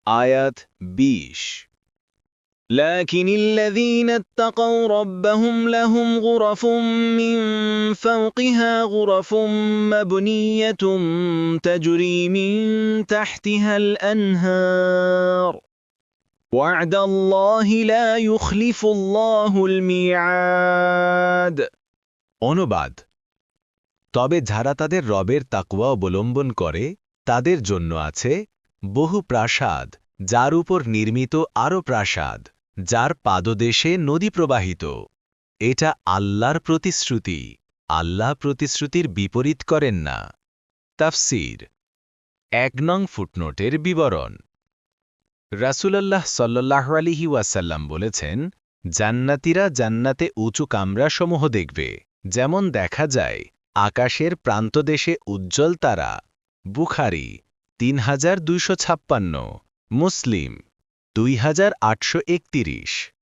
আয়াত ২০ لكن الذين اتقوا ربهم لهم غرف من فوقها غرف مبنية تجري من تحتها الأنهار وعد الله لا يخلف الله الميعاد অনুবাদ তবে যারা তাদের রবের তাকওয়া অবলম্বন করে তাদের জন্য আছে বহু প্রাসাদ যার উপর নির্মিত আরও প্রাসাদ যার পাদদেশে নদী প্রবাহিত এটা আল্লাহর প্রতিশ্রুতি আল্লাহ প্রতিশ্রুতির বিপরীত করেন না তাফসীর ১ নং ফুটনোটের বিবরণ রাসূলুল্লাহ সাল্লাল্লাহু আলাইহি ওয়াসাল্লাম বলেছেন জান্নাতীরা জান্নাতে উঁচু কামরাসমূহ দেখবে যেমন দেখা যায় আকাশের প্রান্তদেশে উজ্জ্বল তারা বুখারী ৩২৫৬ মুসলিম ২৮৩১